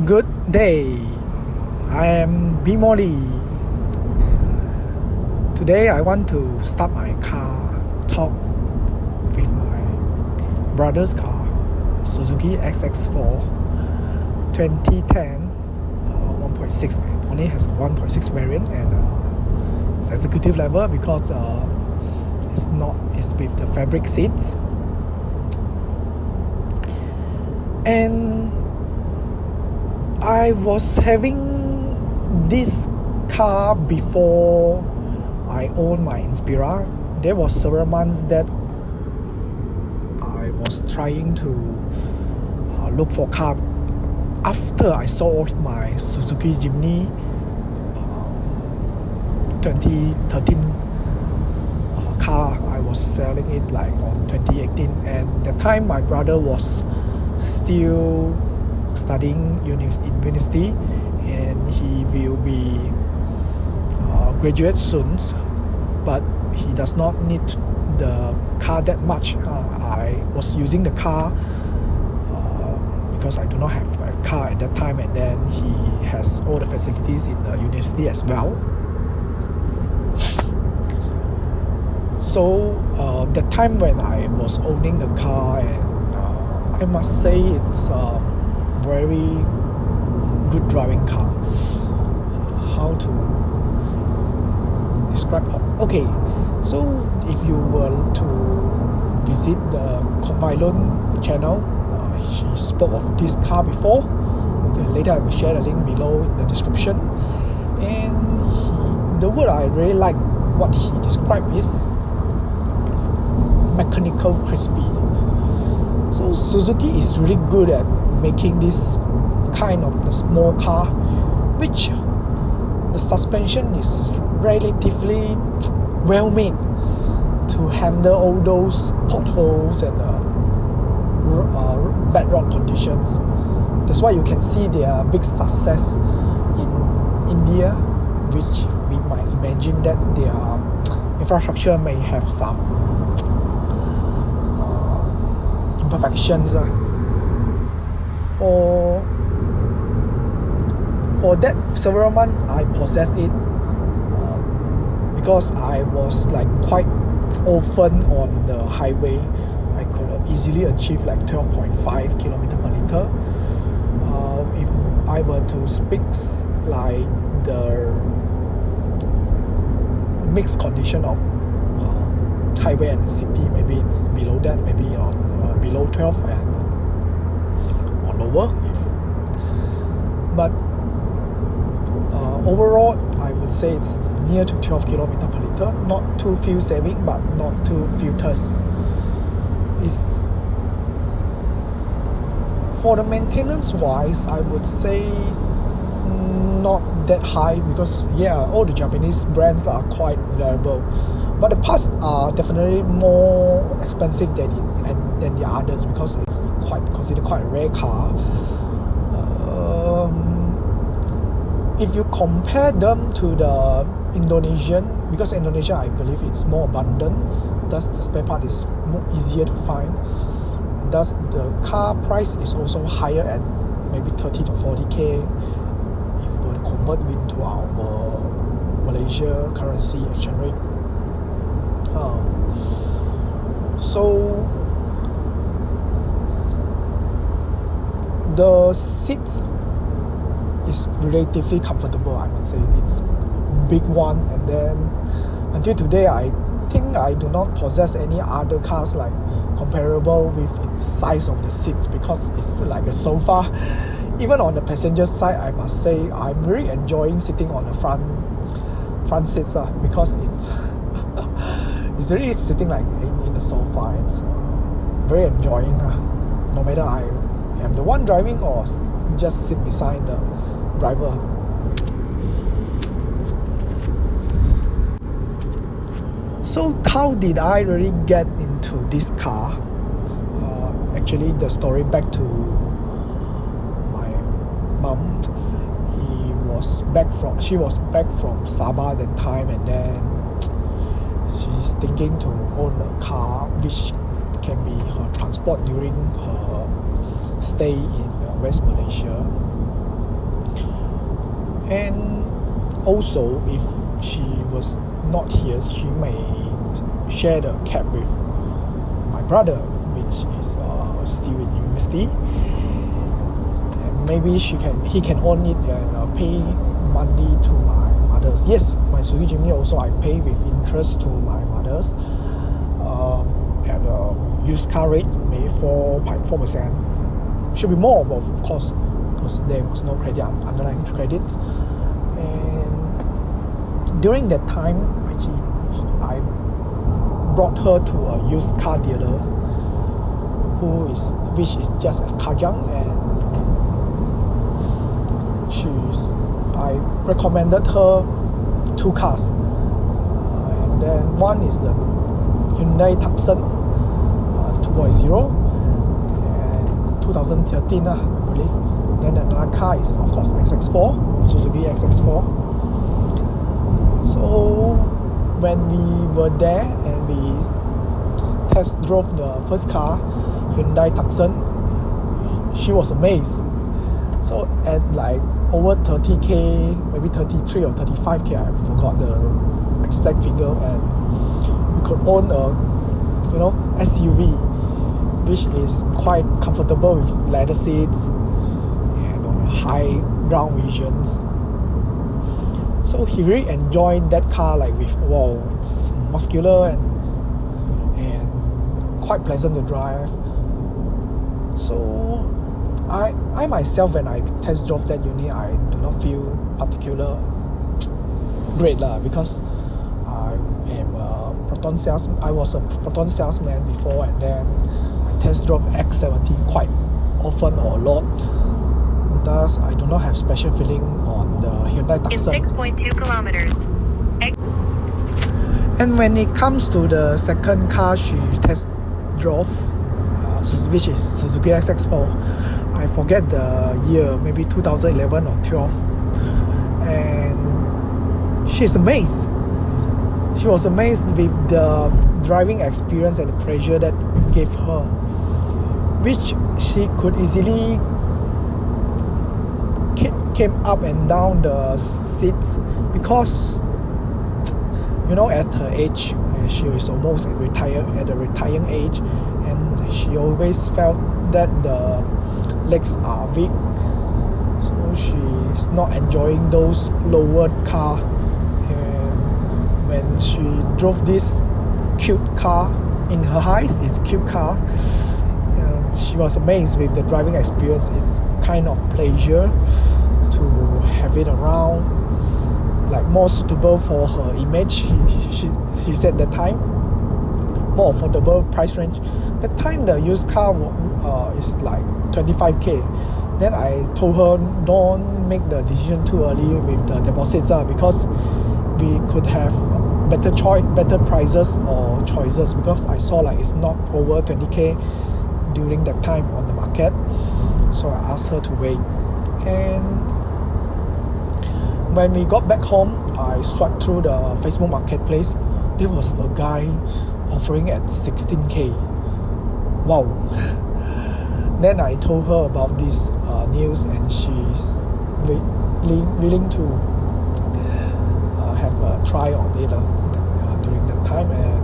Good day. I am Bimoli. Today I want to start my car talk with my brother's car, Suzuki SX4 2010 1.6. Only has 1.6 variant and it's executive level because it's with the fabric seats. And I was having this car before I owned my Inspira. There was several months that I was trying to look for car. After I sold my Suzuki Jimny 2013 car, I was selling it like on 2018, and that time my brother was still studying in university and he will be graduate soon, but he does not need the car that much. I was using the car because I do not have a car at that time, and then he has all the facilities in the university as well. So that time when I was owning the car, and I must say it's a very good driving car. How to describe? Okay, so if you were to visit the Combylon channel, she spoke of this car before. Okay, later I will share the link below in the description. And the word I really like what he described is mechanical crispy. So Suzuki is really good at making this kind of the small car, which the suspension is relatively well made to handle all those potholes and bedrock conditions. That's why you can see their big success in India, which we might imagine that their infrastructure may have some imperfections. For that several months I possessed it because I was like quite often on the highway. I could easily achieve like 12.5 km per liter. If I were to speak like the mixed condition of highway and city, maybe it's below that, maybe on below 12 and or lower. But overall I would say it's near to 12 km per liter. Not too fuel saving, but not too filters. It's for the maintenance wise, I would say not that high, because all the Japanese brands are quite reliable, but the parts are definitely more expensive than the others because it's considered quite a rare car. If you compare them to the Indonesian, because Indonesia I believe it's more abundant, thus the spare part is more easier to find. Thus the car price is also higher at maybe 30 to 40k if we were to convert into our Malaysia currency exchange rate. So the seats is relatively comfortable, I must say. It's a big one, and then until today I think I do not possess any other cars like comparable with its size of the seats, because it's like a sofa. Even on the passenger side, I must say I'm really enjoying sitting on the front seats because it's it's really sitting like in the sofa. It's very enjoying, no matter I am the one driving or just sit beside the driver. So how did I really get into this car? Actually, the story back to my mom. She was back from Sabah that time, and then she's thinking to own a car which can be her transport during her stay in West Malaysia. And also, if she was not here, she may share the cab with my brother, which is still in university. And maybe he can own it and pay monthly to my mother's. Yes, my Suzuki Jimny also I pay with interest to my mother's at a used car rate, maybe 4%. Should be more, but of course, because there was no credit, underlying credit. And during that time, actually, I brought her to a used car dealer, which is just at Kajang, and I recommended her 2 cars, and then one is the Hyundai Tucson 2.0 and 2013 I believe. Then another car is of course SX4, Suzuki SX4. So when we were there and we test drove the first car, Hyundai Tucson, she was amazed. So at like over 30k, maybe 33 or 35k, I forgot the exact figure, and we could own a SUV, which is quite comfortable with leather seats and on a high ground visions. So he really enjoyed that car, like with it's muscular and quite pleasant to drive. So I myself, when I test drove that unit, I do not feel particular great because I was a Proton salesman before, and then I test drove X70 quite often or a lot. Thus, I do not have special feeling on the Hyundai Tucson. It's 6.2 kilometers. And when it comes to the second car she test drove, which is Suzuki SX4, I forget the year, maybe 2011 or 12, and she's amazed. She was amazed with the driving experience and the pressure that gave her, which she could easily came up and down the seats, because at her age, she is almost at a retiring age, and she always felt that the legs are weak, so she's not enjoying those lowered car. And when she drove this cute car, in her eyes it's cute car, she was amazed with the driving experience. It's kind of pleasure to have it around, like more suitable for her image. She said that time, more affordable price range. That time the used car is like 25k. Then I told her, don't make the decision too early with the deposits, because we could have better prices or choices, because I saw like it's not over 20k during that time on the market. So I asked her to wait. And when we got back home, I swiped through the Facebook marketplace. There was a guy offering at 16k. Wow. Then I told her about this news, and she's willing to have a try on it during that time. And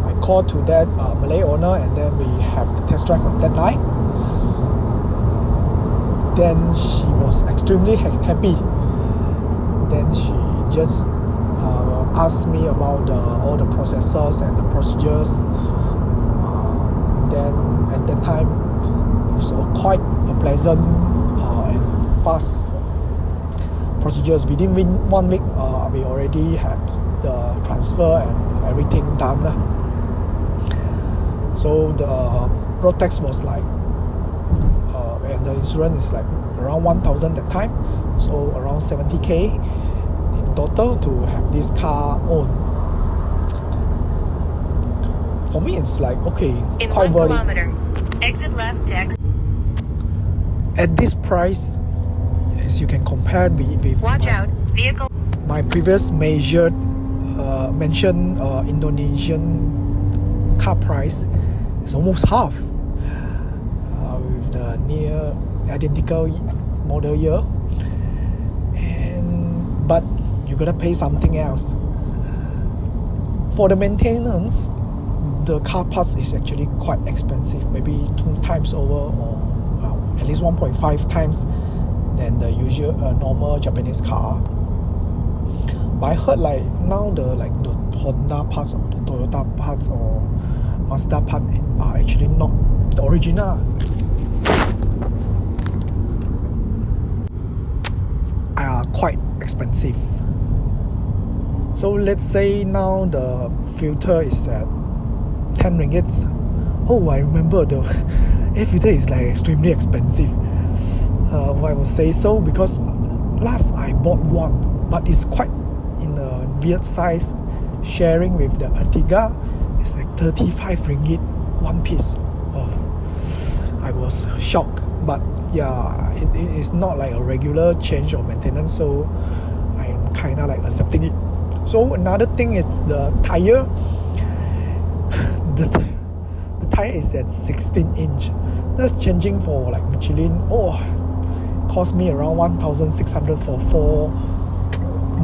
I called to that Malay owner, and then we have the test drive on that night. Then she was extremely happy. Then she just asked me about all the processes and the procedures. Then at that time, it was quite a pleasant and fast procedures. Within 1 week, we already had the transfer and everything done. So the road tax was like, and the insurance is like around 1,000 that time, so around 70k in total to have this car owned. For me, it's like, okay, In quite 1 worth it. kilometer, exit left to exit. At this price, as you can compare with Watch out, vehicle. my previous mentioned Indonesian car price, is almost half, with the near identical model year. but you gotta pay something else. For the maintenance, the car parts is actually quite expensive, maybe 2 times over, or well, at least 1.5 times than the usual normal Japanese car. But I heard like now the Honda parts or the Toyota parts or Mazda parts are actually not the original. Are quite expensive. So let's say now the filter is at 10 ringgits. Oh, I remember the air filter is like extremely expensive. I would say so because last I bought one, but it's quite in a weird size. Sharing with the Ertiga, it's like 35 ringgit one piece. Oh, I was shocked. But yeah, it is not like a regular change or maintenance, so I'm kinda like accepting it. So another thing is the tire. the tire is at 16 inch. That's changing for like Michelin. Oh, cost me around 1,600 for 4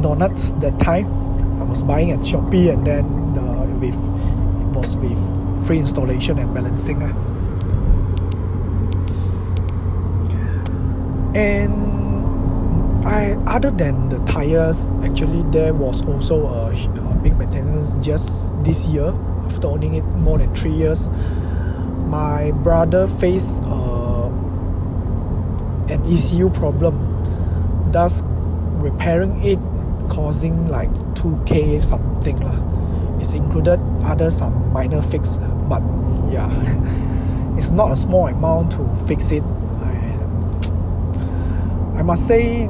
donuts that time. I was buying at Shopee, and then it was with free installation and balancing. And other than the tires, actually there was also a big maintenance just this year. After owning it more than 3 years, my brother faced an ECU problem, thus repairing it causing like 2k something lah. It's included some minor fix, but yeah, it's not a small amount to fix it. I must say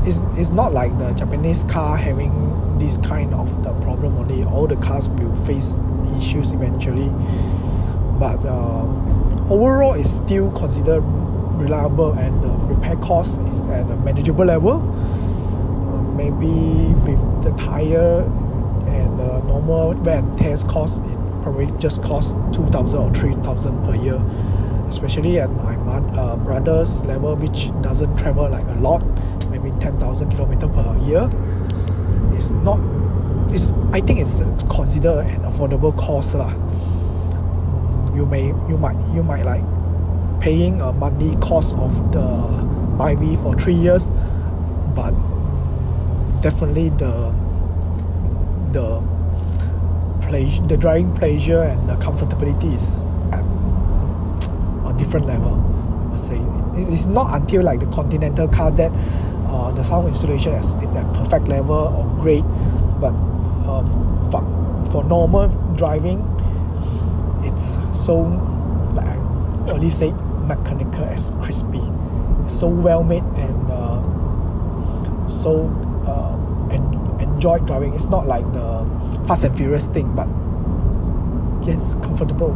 it's not like the Japanese car having this kind of the problem only. All the cars will face issues eventually, but overall it's still considered reliable, and the repair cost is at a manageable level. Maybe with the tire and the normal wear and tear cost, it probably just costs 2,000 or 3,000 per year. Especially at my brother's level, which doesn't travel like a lot, maybe 10,000 kilometers per year. I think it's considered an affordable cost lah. You might like paying a monthly cost of the MyV for 3 years, but definitely the driving pleasure and the comfortability is at a different level. I must say it's not until like the Continental car that the sound installation is in that perfect level or great, but for normal driving, it's so, like I early said, mechanical as crispy. It's so well made and so enjoy driving. It's not like the Fast and Furious thing, but yes, comfortable.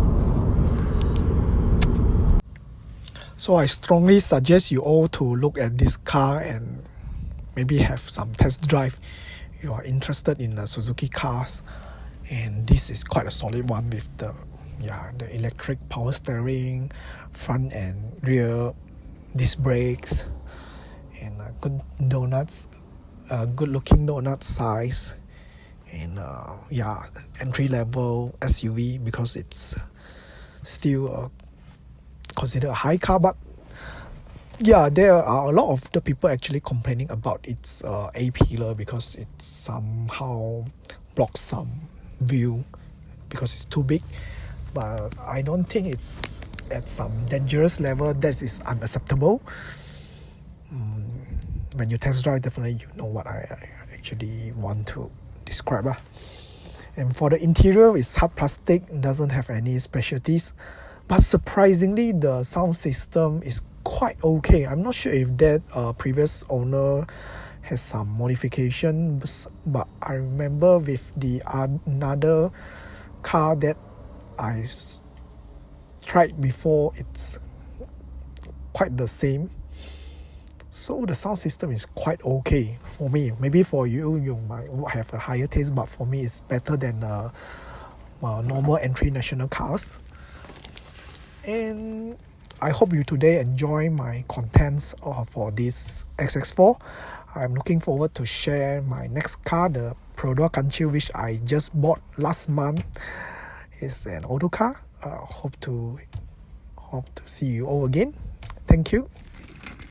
So I strongly suggest you all to look at this car and maybe have some test drive. You are interested in the Suzuki cars, and this is quite a solid one with the electric power steering, front and rear disc brakes, and good donuts, good looking donut size, and entry level SUV because it's still considered a high car. But yeah, there are a lot of the people actually complaining about its A-pillar because it somehow blocks some view because it's too big. But I don't think it's at some dangerous level that is unacceptable. When you test drive, definitely you know what I actually want to describe. And for the interior, it's hard plastic, doesn't have any specialties. But surprisingly, the sound system is quite okay. I'm not sure if that previous owner has some modifications, but I remember with the another car that I tried before, it's quite the same. So the sound system is quite okay for me. Maybe for you, you might have a higher taste, but for me, it's better than normal entry national cars. And I hope you today enjoy my contents for this SX4. I'm looking forward to share my next car, the Prodor Kanchu, which I just bought last month. It's an auto car. Hope to see you all again. Thank you.